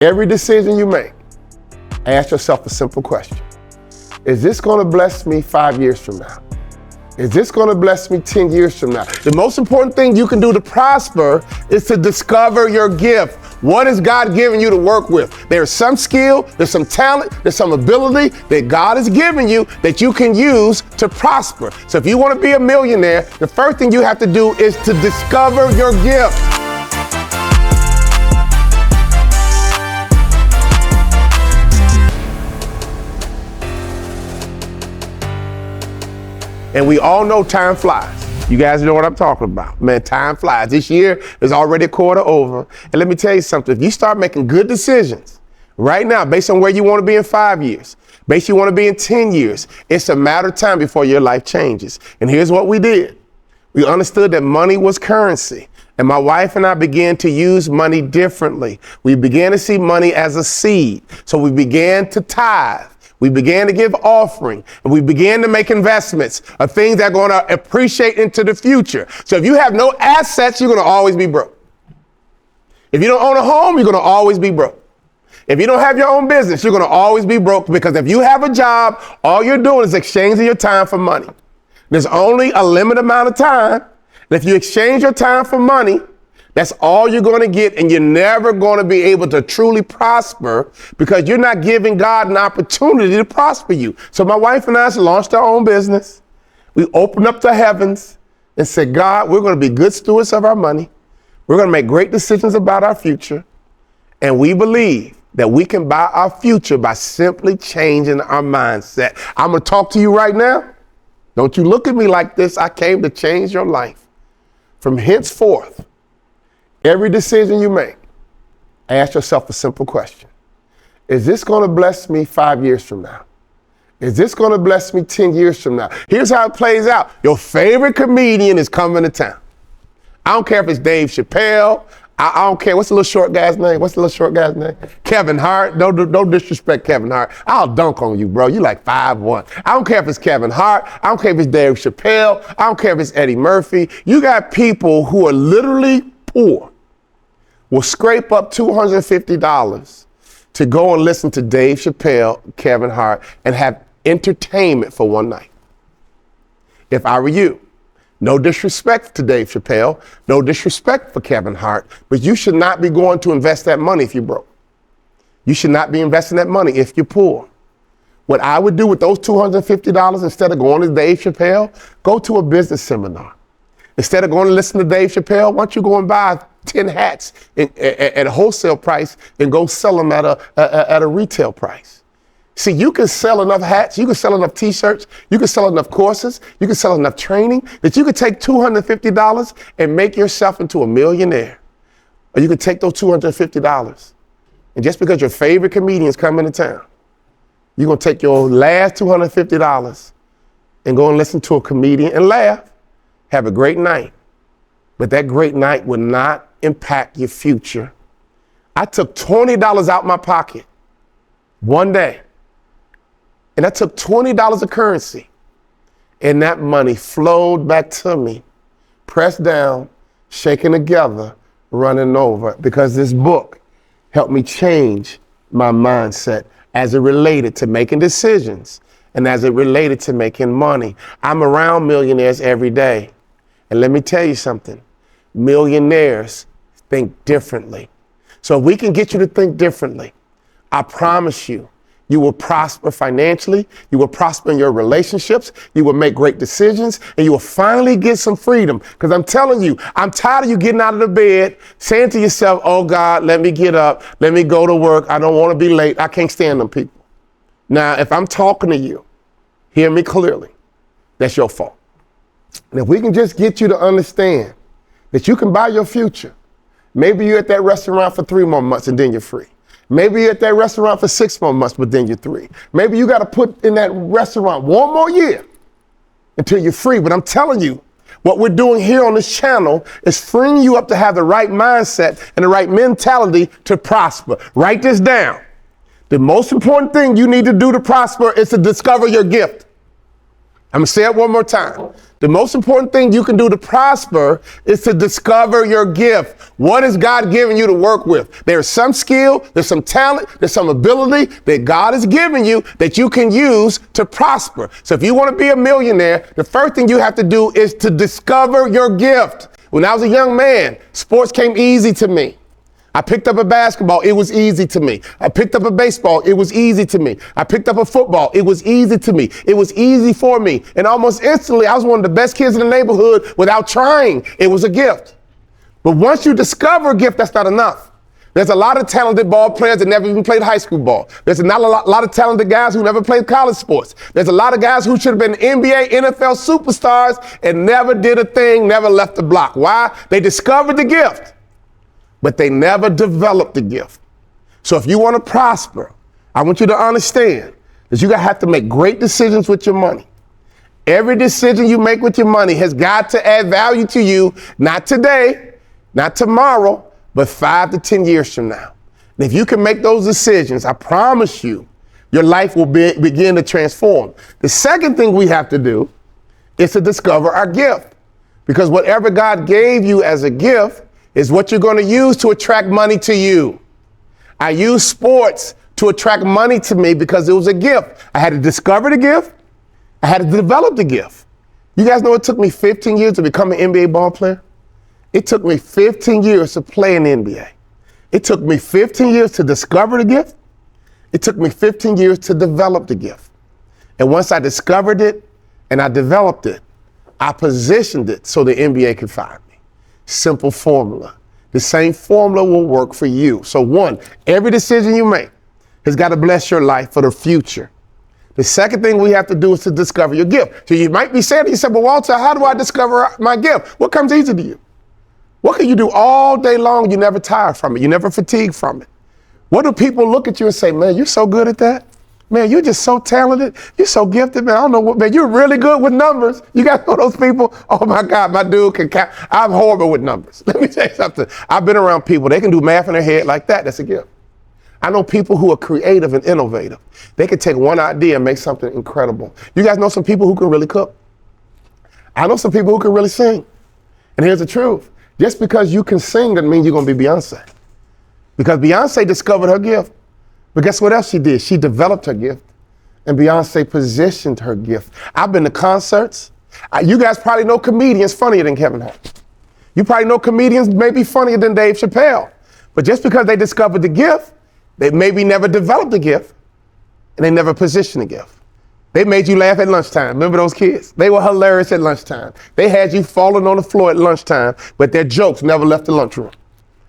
Every decision you make, ask yourself a simple question. Is this going to bless me 5 years from now? Is this going to bless me 10 years from now? The most important thing you can do to prosper is to discover your gift. What is God giving you to work with? There's some skill, there's some talent, there's some ability that God has given you that you can use to prosper. So if you want to be a millionaire, the first thing you have to do is to discover your gift. And we all know time flies. You guys know what I'm talking about. Man, time flies. This year is already a quarter over. And let me tell you something. If you start making good decisions right now, based on where you want to be in 5 years, based on where you want to be in 10 years, it's a matter of time before your life changes. And here's what we did. We understood that money was currency. And my wife and I began to use money differently. We began to see money as a seed. So we began to tithe. We began to give offering, and we began to make investments of things that are going to appreciate into the future. So if you have no assets, you're going to always be broke. If you don't own a home, you're going to always be broke. If you don't have your own business, you're going to always be broke, because if you have a job, all you're doing is exchanging your time for money. There's only a limited amount of time. And if you exchange your time for money, that's all you're going to get, and you're never going to be able to truly prosper because you're not giving God an opportunity to prosper you. So my wife and I launched our own business. We opened up the heavens and said, God, we're going to be good stewards of our money. We're going to make great decisions about our future. And we believe that we can buy our future by simply changing our mindset. I'm going to talk to you right now. Don't you look at me like this. I came to change your life. From henceforth, every decision you make, ask yourself a simple question. Is this going to bless me 5 years from now? Is this going to bless me 10 years from now? Here's how it plays out. Your favorite comedian is coming to town. I don't care if it's Dave Chappelle. I don't care. What's the little short guy's name? Kevin Hart. Don't disrespect Kevin Hart. I'll dunk on you, bro. You like 5'1". I don't care if it's Kevin Hart. I don't care if it's Dave Chappelle. I don't care if it's Eddie Murphy. You got people who are literally poor, will scrape up $250 to go and listen to Dave Chappelle, Kevin Hart, and have entertainment for one night. If I were you, no disrespect to Dave Chappelle, no disrespect for Kevin Hart, but you should not be going to invest that money if you're broke. You should not be investing that money if you're poor. What I would do with those $250, instead of going to Dave Chappelle, go to a business seminar. Instead of going to listen to Dave Chappelle, why don't you go and buy 10 hats at a wholesale price and go sell them at a retail price? See, you can sell enough hats, you can sell enough t-shirts, you can sell enough courses, you can sell enough training that you could take $250 and make yourself into a millionaire. Or you could take those $250 and just because your favorite comedian's coming to town, you're going to take your last $250 and go and listen to a comedian and laugh, have a great night. But that great night will not impact your future. I took $20 out my pocket one day, and I took $20 of currency, and that money flowed back to me, pressed down, shaken together, running over, because this book helped me change my mindset as it related to making decisions and as it related to making money. I'm around millionaires every day, and let me tell you something. Millionaires think differently. So if we can get you to think differently, I promise you, you will prosper financially, you will prosper in your relationships, you will make great decisions, and you will finally get some freedom. Because I'm telling you, I'm tired of you getting out of the bed, saying to yourself, oh God, let me get up, let me go to work, I don't want to be late. I can't stand them people. Now, if I'm talking to you, hear me clearly, that's your fault. And if we can just get you to understand that you can buy your future. Maybe you're at that restaurant for 3 more months and then you're free. Maybe you're at that restaurant for 6 more months, but then you're free. Maybe you got to put in that restaurant 1 more year until you're free. But I'm telling you, what we're doing here on this channel is freeing you up to have the right mindset and the right mentality to prosper. Write this down. The most important thing you need to do to prosper is to discover your gift. I'm gonna say it one more time. The most important thing you can do to prosper is to discover your gift. What is God giving you to work with? There's some skill, there's some talent, there's some ability that God has given you that you can use to prosper. So if you want to be a millionaire, the first thing you have to do is to discover your gift. When I was a young man, sports came easy to me. I picked up a basketball, it was easy to me. I picked up a baseball, it was easy to me. I picked up a football, it was easy to me. It was easy for me. And almost instantly, I was one of the best kids in the neighborhood without trying. It was a gift. But once you discover a gift, that's not enough. There's a lot of talented ball players that never even played high school ball. There's not a lot of talented guys who never played college sports. There's a lot of guys who should have been NBA, NFL superstars and never did a thing, never left the block. Why? They discovered the gift, but they never developed the gift. So if you want to prosper, I want you to understand that you have to make great decisions with your money. Every decision you make with your money has got to add value to you, not today, not tomorrow, but 5 to 10 years from now. And if you can make those decisions, I promise you, your life will begin to transform. The second thing we have to do is to discover our gift. Because whatever God gave you as a gift is what you're going to use to attract money to you. I used sports to attract money to me because it was a gift. I had to discover the gift. I had to develop the gift. You guys know it took me 15 years to become an NBA ball player? It took me 15 years to play in the NBA. It took me 15 years to discover the gift. It took me 15 years to develop the gift. And once I discovered it and I developed it, I positioned it so the NBA could find me. Simple formula. The same formula will work for you. So one, every decision you make has got to bless your life for the future. The second thing we have to do is to discover your gift. So you might be saying to yourself, well, Walter, how do I discover my gift? What comes easy to you? What can you do all day long? You never tire from it. You never fatigue from it. What do people look at you and say, man, you're so good at that? Man, you're just so talented. You're so gifted, man. I don't know what, man, you're really good with numbers. You guys know those people? Oh my God, my dude can count. I'm horrible with numbers. Let me tell you something. I've been around people, they can do math in their head like that. That's a gift. I know people who are creative and innovative. They can take one idea and make something incredible. You guys know some people who can really cook. I know some people who can really sing. And here's the truth. Just because you can sing doesn't mean you're going to be Beyonce. Because Beyonce discovered her gift. But guess what else she did? She developed her gift, and Beyonce positioned her gift. I've been to concerts. You guys probably know comedians funnier than Kevin Hart. You probably know comedians maybe funnier than Dave Chappelle. But just because they discovered the gift, they maybe never developed the gift, and they never positioned the gift. They made you laugh at lunchtime. Remember those kids? They were hilarious at lunchtime. They had you falling on the floor at lunchtime, but their jokes never left the lunchroom.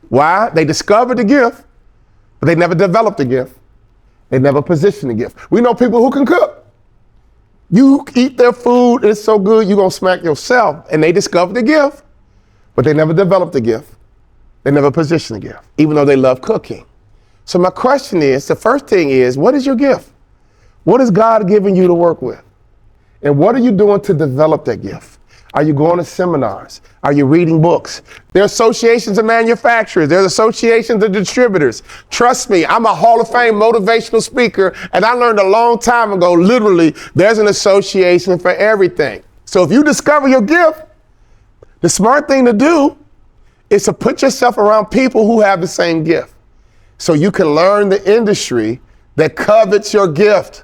Why? They discovered the gift, but they never developed the gift. They never positioned the gift. We know people who can cook. You eat their food, it's so good, you're going to smack yourself. And they discovered the gift, but they never developed the gift. They never positioned the gift, even though they love cooking. So my question is, the first thing is, what is your gift? What is God giving you to work with? And what are you doing to develop that gift? Are you going to seminars? Are you reading books? There are associations of manufacturers. There's associations of distributors. Trust me, I'm a Hall of Fame motivational speaker, and I learned a long time ago, literally, there's an association for everything. So if you discover your gift, the smart thing to do is to put yourself around people who have the same gift, so you can learn the industry that covets your gift.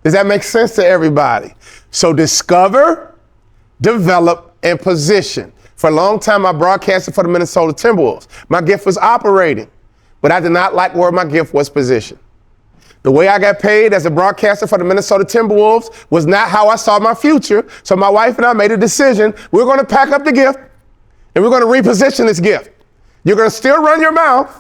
Does that make sense to everybody? So discover, develop, and position. For a long time, I broadcasted for the Minnesota Timberwolves. My gift was operating, but I did not like where my gift was positioned. The way I got paid as a broadcaster for the Minnesota Timberwolves was not how I saw my future. So my wife and I made a decision. We're going to pack up the gift, and we're going to reposition this gift. You're going to still run your mouth,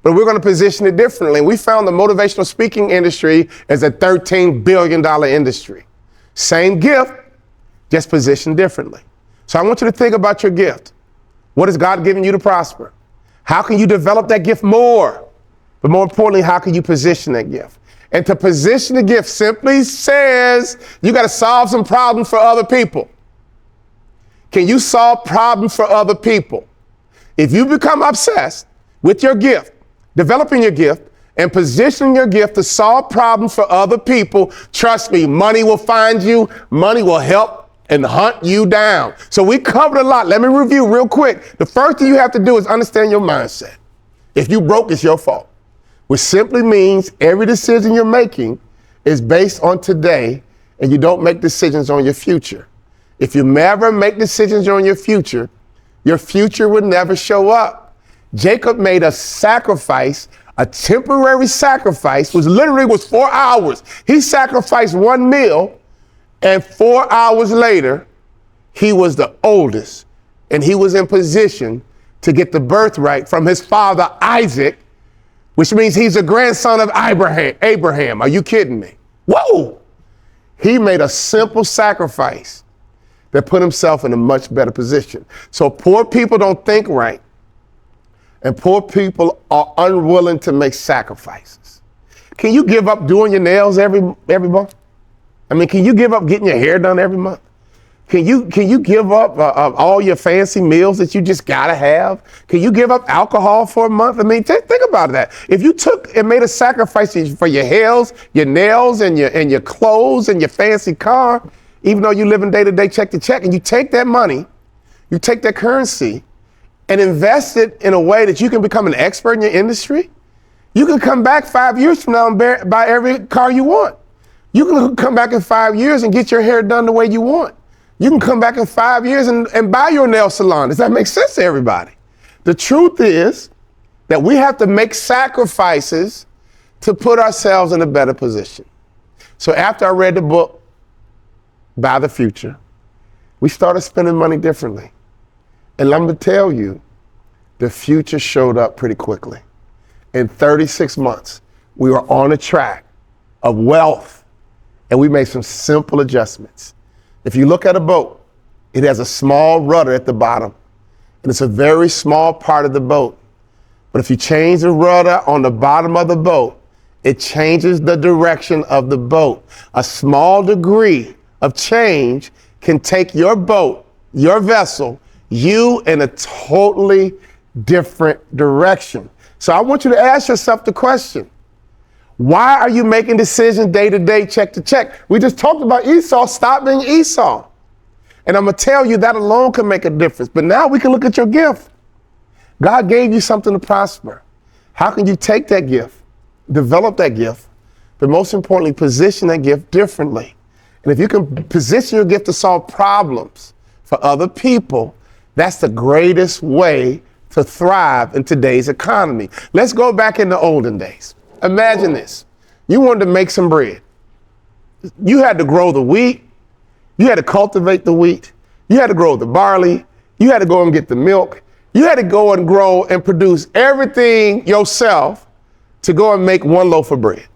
but we're going to position it differently. We found the motivational speaking industry as a $13 billion industry. Same gift, just positioned differently. So I want you to think about your gift. What has God given you to prosper? How can you develop that gift more? But more importantly, how can you position that gift? And to position the gift simply says you got to solve some problems for other people. Can you solve problems for other people? If you become obsessed with your gift, developing your gift, and position your gift to solve problems for other people, trust me, money will find you, money will help and hunt you down. So we covered a lot. Let me review real quick. The first thing you have to do is understand your mindset. If you broke, it's your fault, which simply means every decision you're making is based on today, and you don't make decisions on your future. If you never make decisions on your future would never show up. Jacob made a sacrifice, a temporary sacrifice, which literally was 4 hours. He sacrificed one meal, and 4 hours later, he was the oldest, and he was in position to get the birthright from his father, Isaac, which means he's a grandson of Abraham. Are you kidding me? Whoa! He made a simple sacrifice that put himself in a much better position. So poor people don't think right, and poor people are unwilling to make sacrifices. Can you give up doing your nails every month? I mean, can you give up getting your hair done every month? Can you give up all your fancy meals that you just gotta have? Can you give up alcohol for a month? I mean, think about that. If you took and made a sacrifice for your nails, and your clothes and your fancy car, even though you live in day-to-day, check to check, and you take that money, you take that currency, and invest it in a way that you can become an expert in your industry, you can come back 5 years from now and buy every car you want. You can come back in 5 years and get your hair done the way you want. You can come back in 5 years and buy your nail salon. Does that make sense to everybody? The truth is that we have to make sacrifices to put ourselves in a better position. So after I read the book, Buy the Future, we started spending money differently. And let me tell you, the future showed up pretty quickly. In 36 months, we were on a track of wealth, and we made some simple adjustments. If you look at a boat, it has a small rudder at the bottom, and it's a very small part of the boat. But if you change the rudder on the bottom of the boat, it changes the direction of the boat. A small degree of change can take your boat, your vessel, you in a totally different direction. So I want you to ask yourself the question, why are you making decisions day to day, check to check? We just talked about Esau. Stop being Esau. And I'm going to tell you that alone can make a difference. But now we can look at your gift. God gave you something to prosper. How can you take that gift, develop that gift, but most importantly, position that gift differently? And if you can position your gift to solve problems for other people, that's the greatest way to thrive in today's economy. Let's go back in the olden days. Imagine this. You wanted to make some bread. You had to grow the wheat. You had to cultivate the wheat. You had to grow the barley. You had to go and get the milk. You had to go and grow and produce everything yourself to go and make one loaf of bread.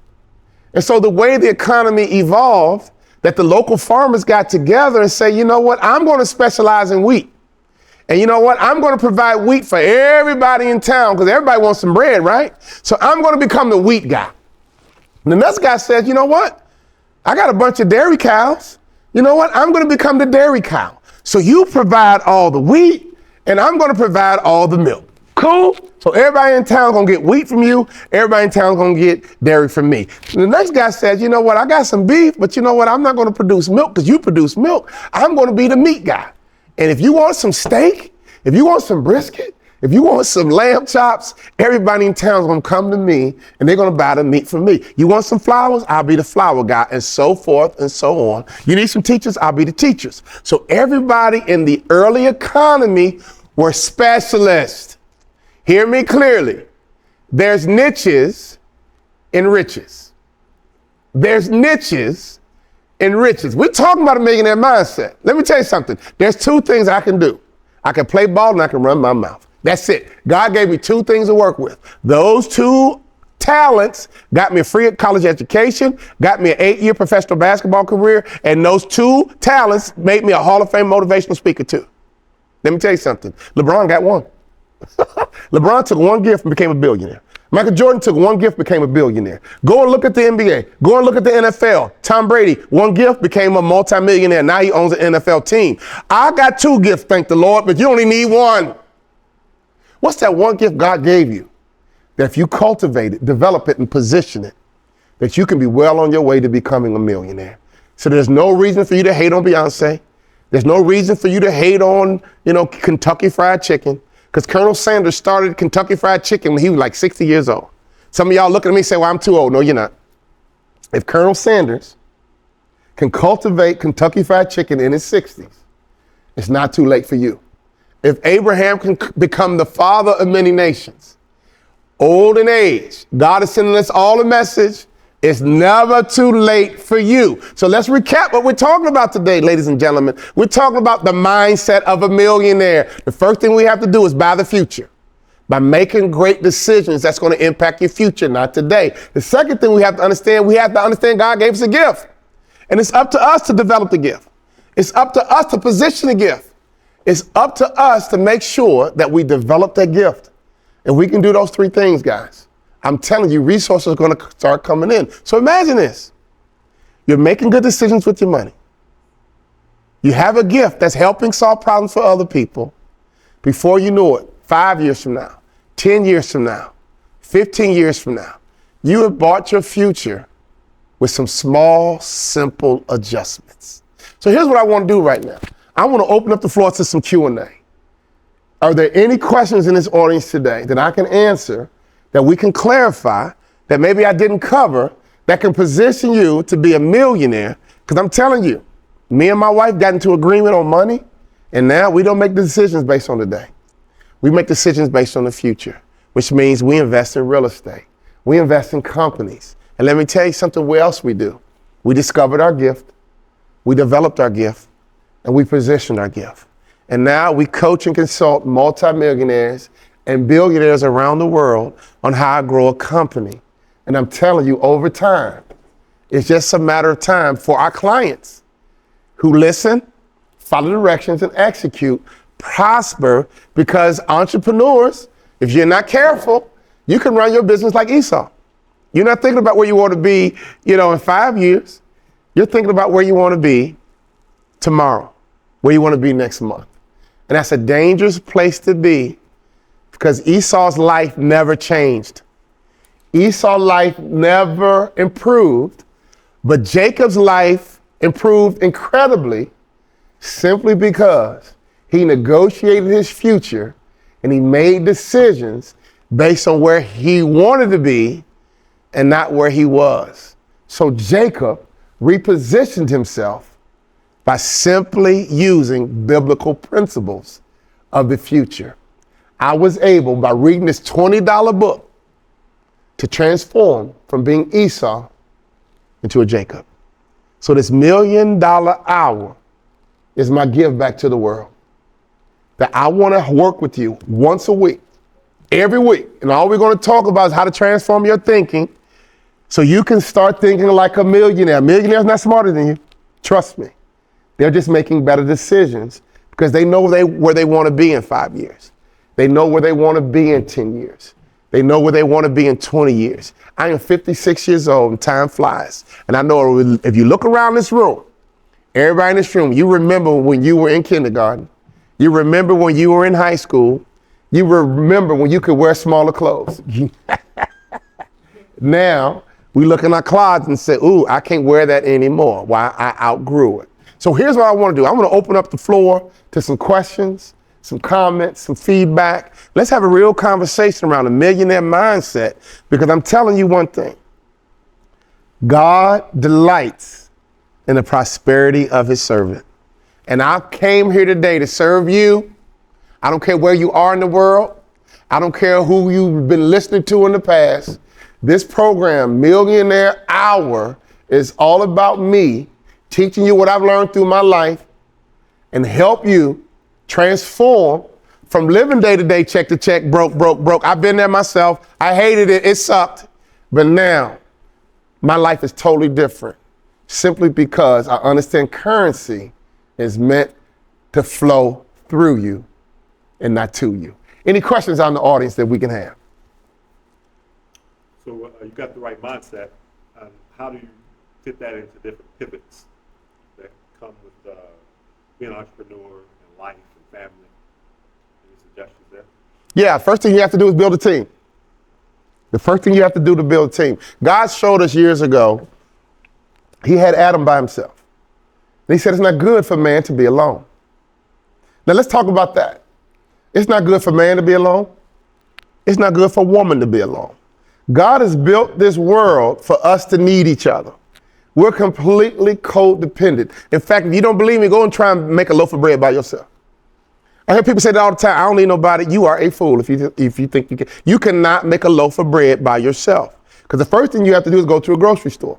And so the way the economy evolved, that the local farmers got together and say, you know what, I'm going to specialize in wheat. And you know what? I'm going to provide wheat for everybody in town because everybody wants some bread, right? So I'm going to become the wheat guy. And the next guy says, you know what? I got a bunch of dairy cows. You know what? I'm going to become the dairy cow. So you provide all the wheat and I'm going to provide all the milk. Cool? So everybody in town is going to get wheat from you. Everybody in town is going to get dairy from me. And the next guy says, you know what? I got some beef, but you know what? I'm not going to produce milk because you produce milk. I'm going to be the meat guy. And if you want some steak, if you want some brisket, if you want some lamb chops, everybody in town is going to come to me and they're going to buy the meat from me. You want some flowers? I'll be the flower guy, and so forth and so on. You need some teachers? I'll be the teachers. So everybody in the early economy were specialists. Hear me clearly. There's niches in riches. There's niches in riches. We're talking about a millionaire mindset. Let me tell you something. There's two things I can do. I can play ball and I can run my mouth. That's it. God gave me two things to work with. Those two talents got me a free college education, got me an 8-year professional basketball career, and those two talents made me a Hall of Fame motivational speaker too. Let me tell you something. LeBron got one. LeBron took one gift and became a billionaire. Michael Jordan took one gift, became a billionaire. Go and look at the NBA. Go and look at the NFL. Tom Brady, one gift, became a multimillionaire. Now he owns an NFL team. I got two gifts, thank the Lord, but you only need one. What's that one gift God gave you that if you cultivate it, develop it, and position it, that you can be well on your way to becoming a millionaire. So there's no reason for you to hate on Beyonce. There's no reason for you to hate on, Kentucky Fried Chicken, because Colonel Sanders started Kentucky Fried Chicken when he was like 60 years old. Some of y'all look at me and say, well, I'm too old. No, you're not. If Colonel Sanders can cultivate Kentucky Fried Chicken in his 60s, it's not too late for you. If Abraham can become the father of many nations, old in age, God is sending us all a message. It's never too late for you. So let's recap what we're talking about today, ladies and gentlemen. We're talking about the mindset of a millionaire. The first thing we have to do is buy the future. By making great decisions, that's going to impact your future, not today. The second thing we have to understand God gave us a gift. And it's up to us to develop the gift. It's up to us to position the gift. It's up to us to make sure that we develop that gift. And we can do those three things, guys. I'm telling you, resources are going to start coming in. So imagine this. You're making good decisions with your money. You have a gift that's helping solve problems for other people. Before you know it, 5 years from now, 10 years from now, 15 years from now, you have bought your future with some small, simple adjustments. So here's what I want to do right now. I want to open up the floor to some Q&A. Are there any questions in this audience today that I can answer, that we can clarify, that maybe I didn't cover, that can position you to be a millionaire? Because I'm telling you, me and my wife got into agreement on money, and now we don't make decisions based on the day. We make decisions based on the future, which means we invest in real estate. We invest in companies. And let me tell you something, what else we do. We discovered our gift, we developed our gift, and we positioned our gift. And now we coach and consult multimillionaires and billionaires around the world on how to grow a company. And I'm telling you, over time, it's just a matter of time for our clients who listen, follow directions, and execute, prosper, because entrepreneurs, if you're not careful, you can run your business like Esau. You're not thinking about where you want to be, in 5 years. You're thinking about where you want to be tomorrow, where you want to be next month. And that's a dangerous place to be, because Esau's life never changed. Esau's life never improved, but Jacob's life improved incredibly, simply because he negotiated his future and he made decisions based on where he wanted to be and not where he was. So Jacob repositioned himself by simply using biblical principles of the future. I was able, by reading this $20 book, to transform from being Esau into a Jacob. So this $1 million hour is my give back to the world. That I want to work with you once a week, every week. And all we're going to talk about is how to transform your thinking so you can start thinking like a millionaire. A millionaire's not smarter than you. Trust me. They're just making better decisions because they know where they want to be in 5 years. They know where they want to be in 10 years. They know where they want to be in 20 years. I am 56 years old and time flies. And I know if you look around this room, everybody in this room, you remember when you were in kindergarten. You remember when you were in high school. You remember when you could wear smaller clothes. Now, we look in our closet and say, ooh, I can't wear that anymore. Why? I outgrew it. So here's what I want to do. I want to open up the floor to some questions, some comments, some feedback. Let's have a real conversation around a millionaire mindset, because I'm telling you one thing. God delights in the prosperity of his servant. And I came here today to serve you. I don't care where you are in the world. I don't care who you've been listening to in the past. This program, Millionaire Hour, is all about me teaching you what I've learned through my life and help you transform from living day to day, check to check, broke. I've been there myself. I hated it. It sucked. But now my life is totally different, simply because I understand currency is meant to flow through you and not to you. Any questions out in the audience that we can have? So you got the right mindset. How do you fit that into different pivots that come with being an entrepreneur and life and family? Any suggestions there? Yeah, first thing you have to do is build a team. The first thing you have to do to build a team. God showed us years ago, he had Adam by himself. And he said it's not good for man to be alone. Now let's talk about that. It's not good for man to be alone. It's not good for woman to be alone. God has built this world for us to need each other. We're completely codependent. In fact, if you don't believe me, go and try and make a loaf of bread by yourself. I hear people say that all the time. I don't need nobody. You are a fool if you think you can. You cannot make a loaf of bread by yourself. Because the first thing you have to do is go to a grocery store,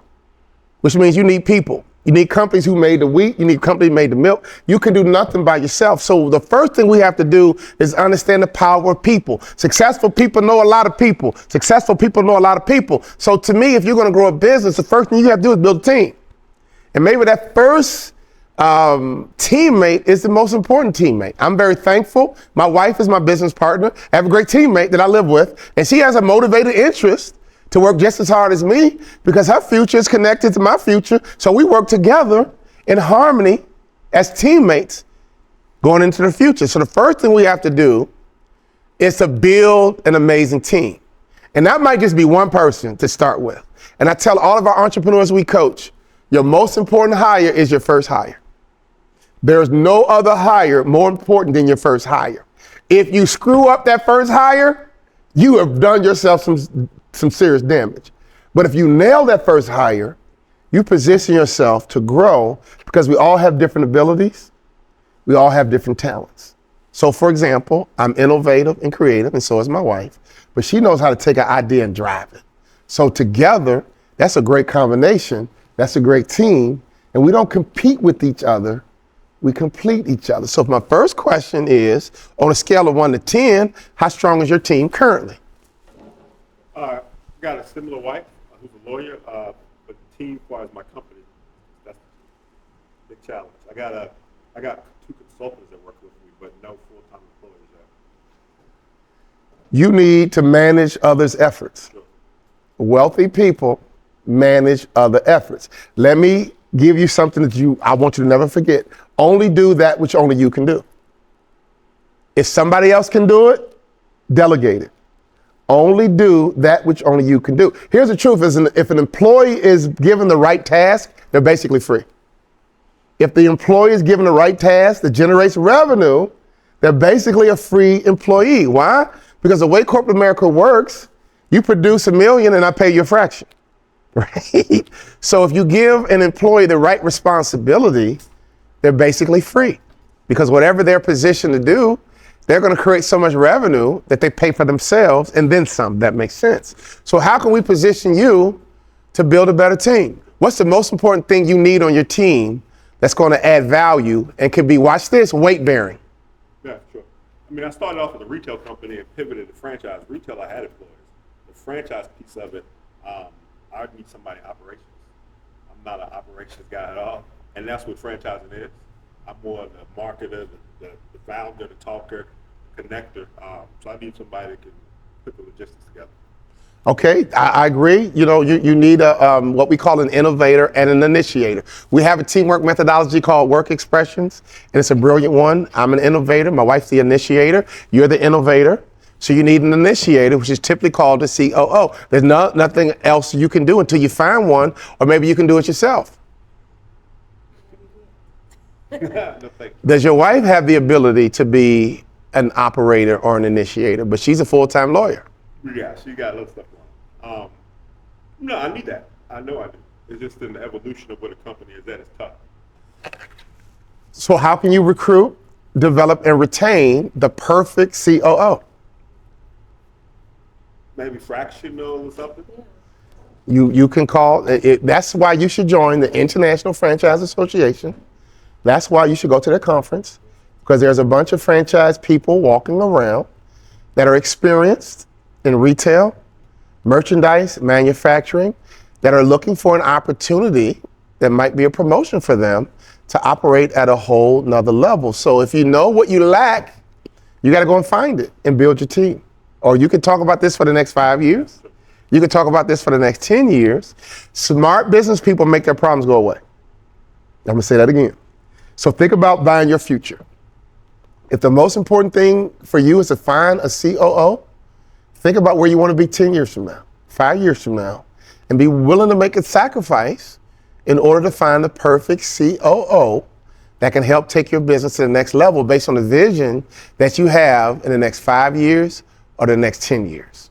which means you need people. You need companies who made the wheat. You need companies who made the milk. You can do nothing by yourself. So the first thing we have to do is understand the power of people. Successful people know a lot of people. Successful people know a lot of people. So to me, if you're going to grow a business, the first thing you have to do is build a team. And maybe that first teammate is the most important teammate. I'm very thankful. My wife is my business partner. I have a great teammate that I live with, and she has a motivated interest to work just as hard as me because her future is connected to my future. So we work together in harmony as teammates going into the future. So the first thing we have to do is to build an amazing team. And that might just be one person to start with. And I tell all of our entrepreneurs we coach, your most important hire is your first hire. There's no other hire more important than your first hire. If you screw up that first hire, you have done yourself some serious damage. But if you nail that first hire, you position yourself to grow because we all have different abilities. We all have different talents. So for example, I'm innovative and creative, and so is my wife, but she knows how to take an idea and drive it. So together, that's a great combination. That's a great team. And we don't compete with each other. We complete each other. So my first question is, on a scale of 1 to 10, how strong is your team currently? I got a similar wife who's a lawyer, but the team as far as my company, that's a big challenge. I got 2 consultants that work with me, but no full-time employees yet. You need to manage others' efforts. Sure. Wealthy people manage other efforts. Let me give you something that I want you to never forget. Only do that which only you can do. If somebody else can do it, delegate it. Only do that which only you can do. Here's the truth, if an employee is given the right task, they're basically free. If the employee is given the right task that generates revenue, they're basically a free employee. Why? Because the way corporate America works, you produce $1 million and I pay you a fraction, right? So if you give an employee the right responsibility, they're basically free because whatever they're positioned to do, they're going to create so much revenue that they pay for themselves and then some. That makes sense. So how can we position you to build a better team? What's the most important thing you need on your team that's going to add value and can be, watch this, weight bearing? Yeah, sure. I mean, I started off with a retail company and pivoted to franchise. Retail, I had employees. The franchise piece of it, I would need somebody in operations. I'm not an operations guy at all. And that's what franchising is. I'm more of the marketer, the founder, the talker, the connector. So I need somebody that can put the logistics together. Okay, I agree. You know, you need what we call an innovator and an initiator. We have a teamwork methodology called Work Expressions, and it's a brilliant one. I'm an innovator. My wife's the initiator. You're the innovator. So you need an initiator, which is typically called a COO. There's nothing else you can do until you find one, or maybe you can do it yourself. No, thank you. Does your wife have the ability to be an operator or an initiator? But she's a full-time lawyer. Yeah, she got a little stuff going on. No, I need that. I know I do. It's just in the evolution of what a company is at, it's tough. So how can you recruit, develop, and retain the perfect COO? Maybe fractional or something. You can call it. That's why you should join the International Franchise Association. That's why you should go to their conference, because there's a bunch of franchise people walking around that are experienced in retail, merchandise, manufacturing, that are looking for an opportunity that might be a promotion for them to operate at a whole nother level. So if you know what you lack, you got to go and find it and build your team. Or you can talk about this for the next 5 years. You can talk about this for the next 10 years. Smart business people make their problems go away. I'm gonna say that again. So think about buying your future. If the most important thing for you is to find a COO, Think about where you want to be 10 years from now, 5 years from now, and be willing to make a sacrifice in order to find the perfect COO that can help take your business to the next level based on the vision that you have in the next 5 years or the next 10 years.